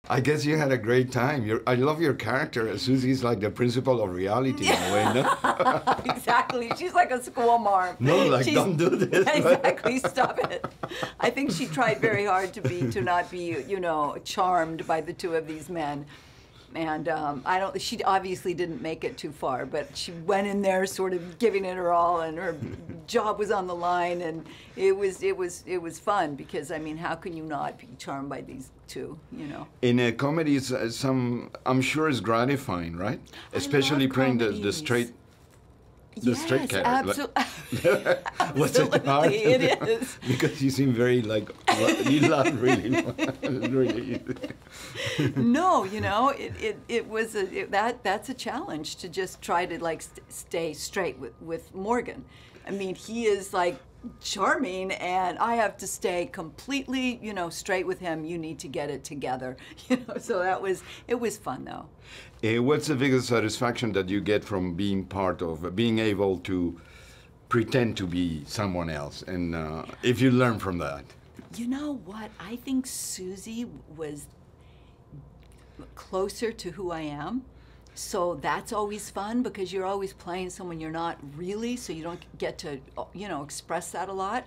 I guess you had a great time. I love your character. Susie's like the principal of reality in a way, no? Exactly. She's like a school marm. No, like, don't do this. Exactly. Stop it. I think she tried very hard to not be, you know, charmed by the two of these men. And she obviously didn't make it too far, but she went in there sort of giving it her all, and her job was on the line, and it was fun because, I mean, how can you not be charmed by these two, you know? In a comedy, I'm sure it's gratifying, right? Especially playing the straight. The straight character. Absolutely, it is. Because you seem very like you love really, really. No, you know, it was that's a challenge to just try to like stay straight with Morgan. I mean, he is like charming, and I have to stay completely, you know, straight with him. You need to get it together, you know. So it was fun though. What's the biggest satisfaction that you get from being part of, being able to pretend to be someone else, and if you learn from that? You know what? I think Susie was closer to who I am. So that's always fun because you're always playing someone you're not really, so you don't get to, you know, express that a lot.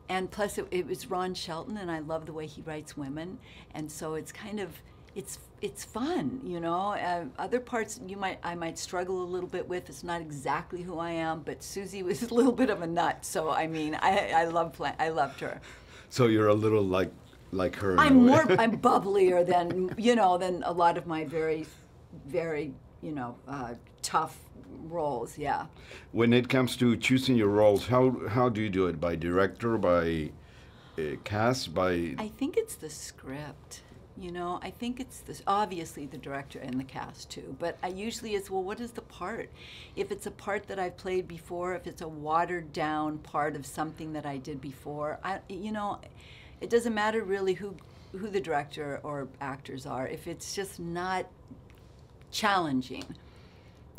And plus it was Ron Shelton, and I love the way he writes women, and so it's kind of, it's fun, you know. Other parts I might struggle a little bit with. It's not exactly who I am, but Susie was a little bit of a nut. So I mean, I loved her. So you're a little like her. I'm bubblier than, you know, than a lot of my very, you know, tough roles. Yeah. When it comes to choosing your roles, how do you do it? By director, by cast, by? I think it's the script. You know, I think it's obviously the director and the cast too, but usually it's, well, what is the part? If it's a part that I've played before, if it's a watered down part of something that I did before, you know, it doesn't matter really who the director or actors are, if it's just not challenging.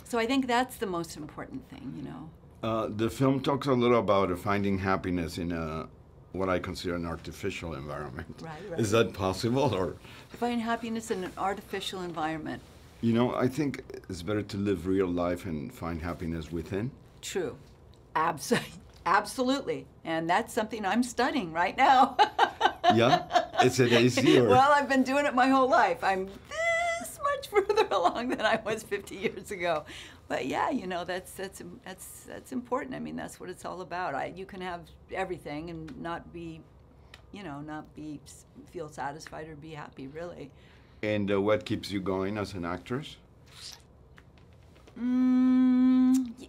So I think that's the most important thing, you know. The film talks a little about finding happiness in what I consider an artificial environment. Right. Is that possible, or? Find happiness in an artificial environment. You know, I think it's better to live real life and find happiness within. True. Absolutely. And that's something I'm studying right now. Yeah? Is it easy, or? Well, I've been doing it my whole life. I'm this much further along than I was 50 years ago. But yeah, you know, that's important. I mean, that's what it's all about. You can have everything and not be, you know, feel satisfied or be happy, really. And what keeps you going as an actress?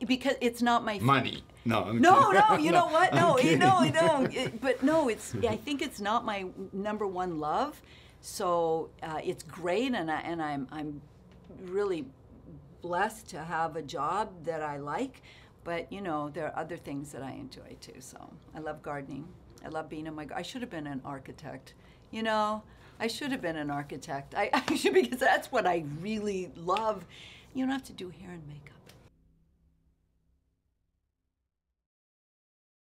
Because it's not my money. No, no, you know what? No, no. But no, I think it's not my #1 love. So it's great, and I'm really blessed to have a job that I like. But you know, there are other things that I enjoy too. So I love gardening. I love being I should have been an architect. You know, I should have been an architect. I should, because that's what I really love. You don't have to do hair and makeup.